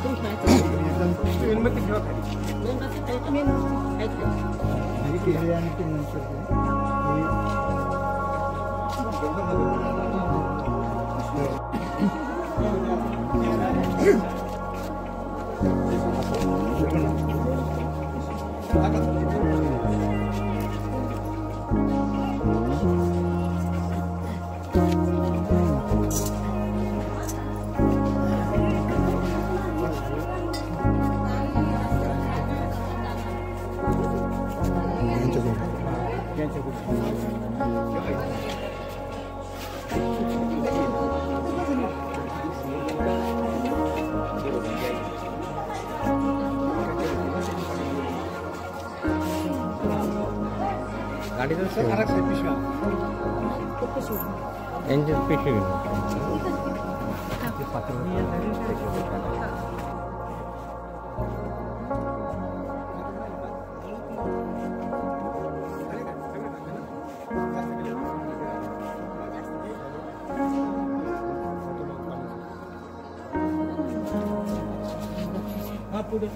मेणबत्ती ठेवा खाली. गाडीचं सर आरक्ष पिशव्या इंजिन पिशवी हा पुढे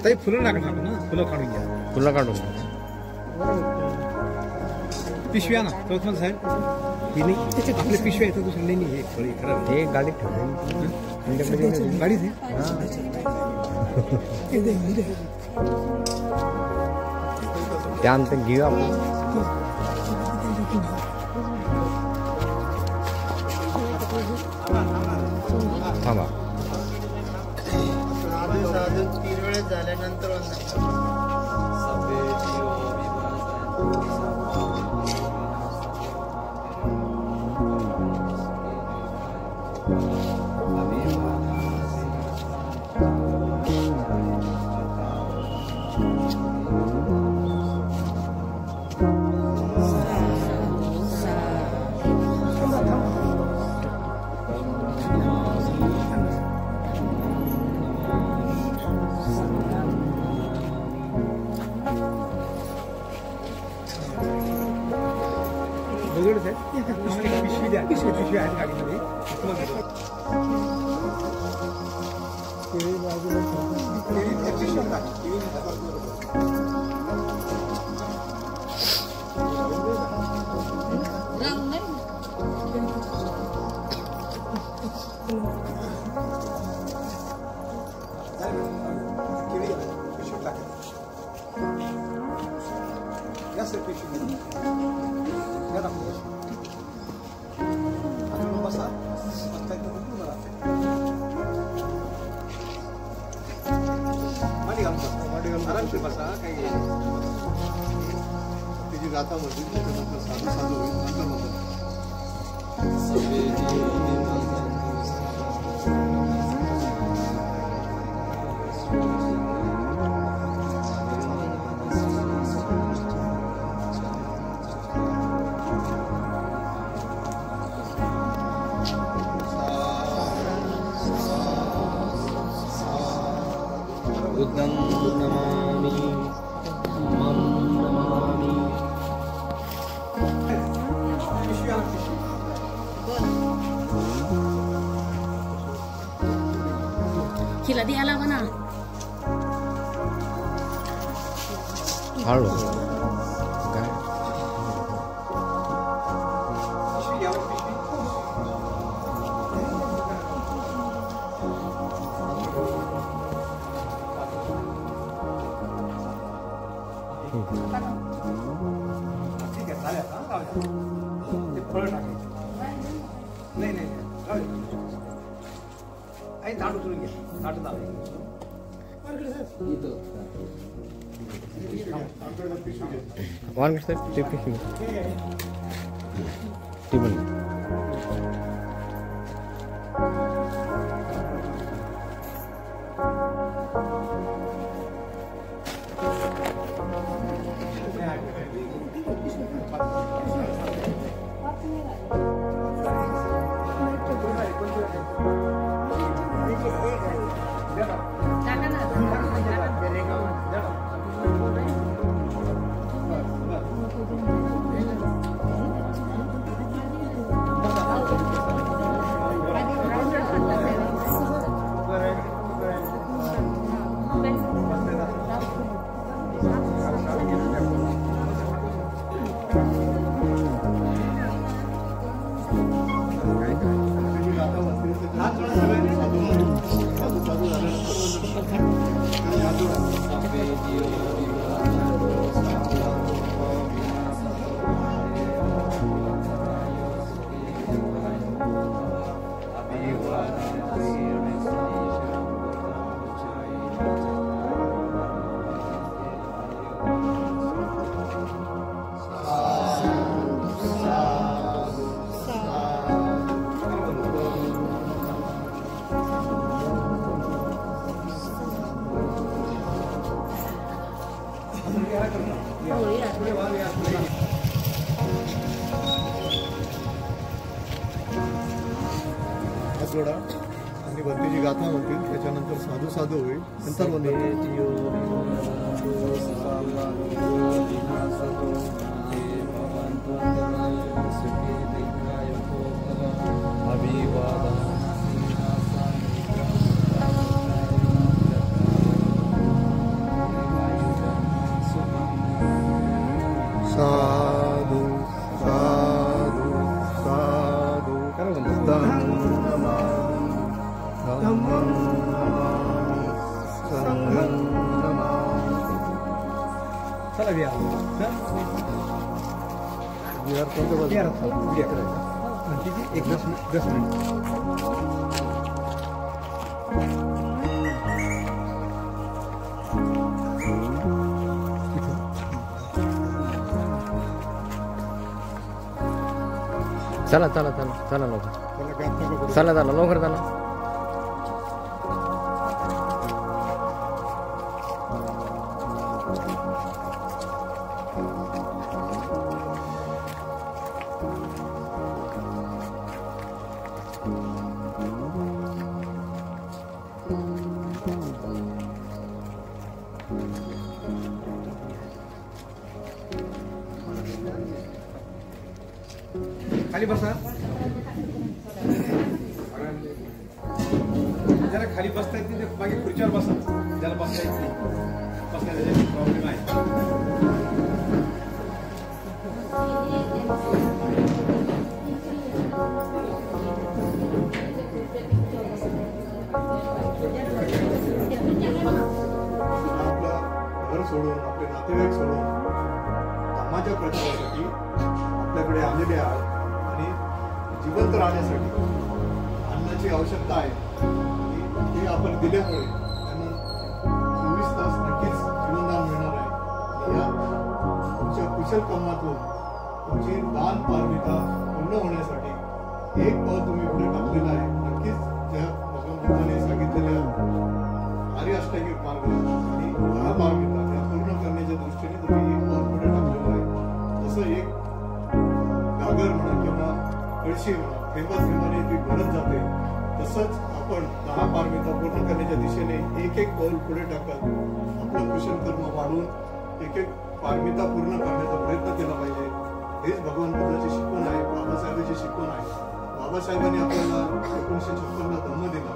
ताई फुलं लागणार ना, फुलं काढून घ्या. फुलं काढून पिशव्या ना प्रथम साहेब ही नाही आपल्या पिशव्या येतं दुसरं नाही. हे फळ खरं हे गाडीत ठेवलं गाडीत आहे. त्यानंतर घेऊ आपण. थांबा 3 वेळेस झाल्यानंतर पिशवी द्या. पिशवी आहे गाडीमध्ये. आरामशीर बसा. काही तिची गाथा म्हणते त्याच्यानंतर साधू साधू होईल. नंतर म्हणतात बुद्धं नमामि मम नमामि. Kila di ala mana? Halo. ठीक आहे चालेल. ते फळ टाकायचं. नाही काही झाड उचलून घ्या झाड लावा वानगड साहेब ते पण जोडा आणि भक्तीची गाथा म्हणतील त्याच्यानंतर साधू साधू होईल नंतर साधू साधू साधू चला बिहार कोणतं बिहार एक 10 मिनिट चला चला चला चला लवकर चला चला लवकर चला खाली बसा जरा खाली बसता येत नाही मागे खुर्च्यावर बसा ज्याला बसता येत नाही बसण्याचा प्रॉब्लेम आहे आपलं घर सोडून आपले नातेवाईक सोडून धर्माच्या प्रचारासाठी आपल्याकडे आलेले आहात आणि जिवंत राहण्यासाठी अन्नाची आवश्यकता आहे आणि हे आपण दिल्यामुळे त्यांना 24 तास नक्कीच जीवनदान मिळणार आहे आणि या तुमच्या कुशल कामातून तुमची दान पारमिता पूर्ण होण्यासाठी एक पाऊल तुम्ही पुढे टाकलेलं आहे नक्कीच त्या भगवान बुद्धाने सांगितलेल्या आर्य अष्टांगिक मार्ग आणि 10 पारमिता त्या पूर्ण करण्याच्या दृष्टीने तुम्ही एक पाऊल पुढे टाकलेलं आहे जसं एक गागर म्हणा किंवा कळशी म्हणा थेंबा थेंबाने ती भरत जाते तसंच आपण 10 पारमिता पूर्ण करण्याच्या दिशेने एक एक पाऊल पुढे टाकत आपलं कुशल कर्म वाढवून एक एक पारमिता पूर्ण करण्याचा प्रयत्न केला पाहिजे हेच भगवान बुद्धाची शिकवण आहे बाबासाहेबांची शिकवण आहे बाबासाहेबांनी आपल्याला 1956 ला धम्म दिला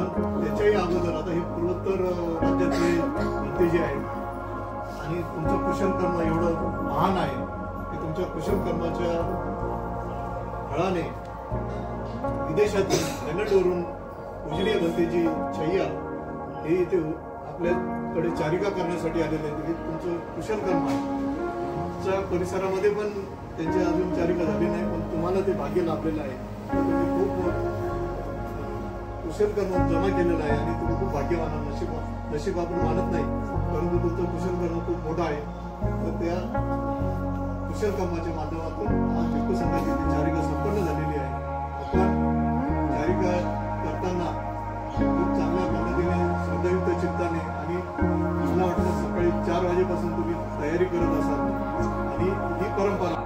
पण त्याच्याही अगोदर आता हे पूर्वोत्तर राज्यातले नेते जे आहेत आणि तुमचं कुशल कर्म एवढं महान आहे की तुमच्या कुशल कर्माच्या फळाने विदेशातून इंग्लंडवरून पूजनीय भंतेजी छैया हे इथे आपल्याकडे चारिका करण्यासाठी आलेले आहेत हे तुमचं कुशल कर्म आहे तुमच्या परिसरामध्ये पण त्यांची अजून चारिका झाली नाही पण तुम्हाला ते भाग्य लाभलेलं आहे तुम्ही खूप कुशल कर्म जमा केलेलं आहे आणि तुम्ही खूप भाग्यवान आहात. नशीब आपण मानत नाही, परंतु तुमचं कुशल कर्म खूप मोठं आहे. तर त्या कुशल कर्माच्या माध्यमातून आज भिक्खू संघाची ती चारिका संपन्न झालेली आहे. आपण चारिका करताना खूप चांगल्या पद्धतीने श्रद्धायुक्त चित्ताने आणि मला वाटतं सकाळी 4 वाजेपासून तुम्ही तयारी करत असाल आणि ही परंपरा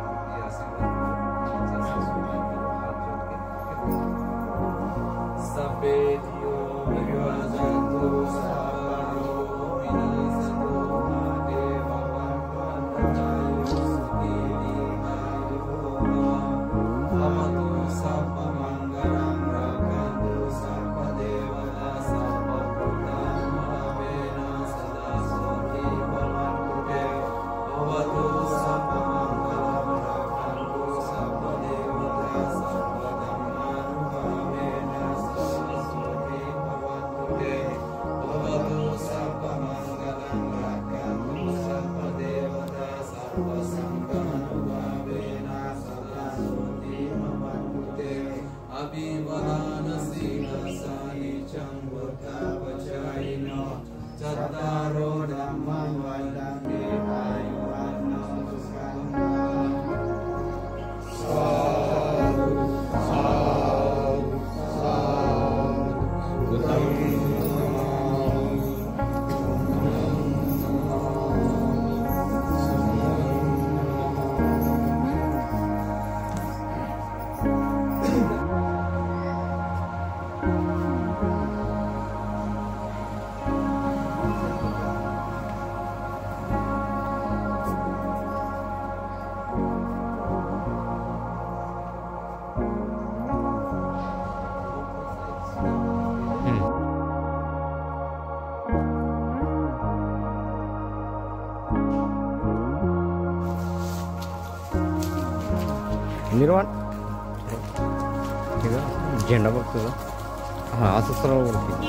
निर्वाण ठीक आहे. झेंडा बघ तुझा. हां असं सरळ वरती.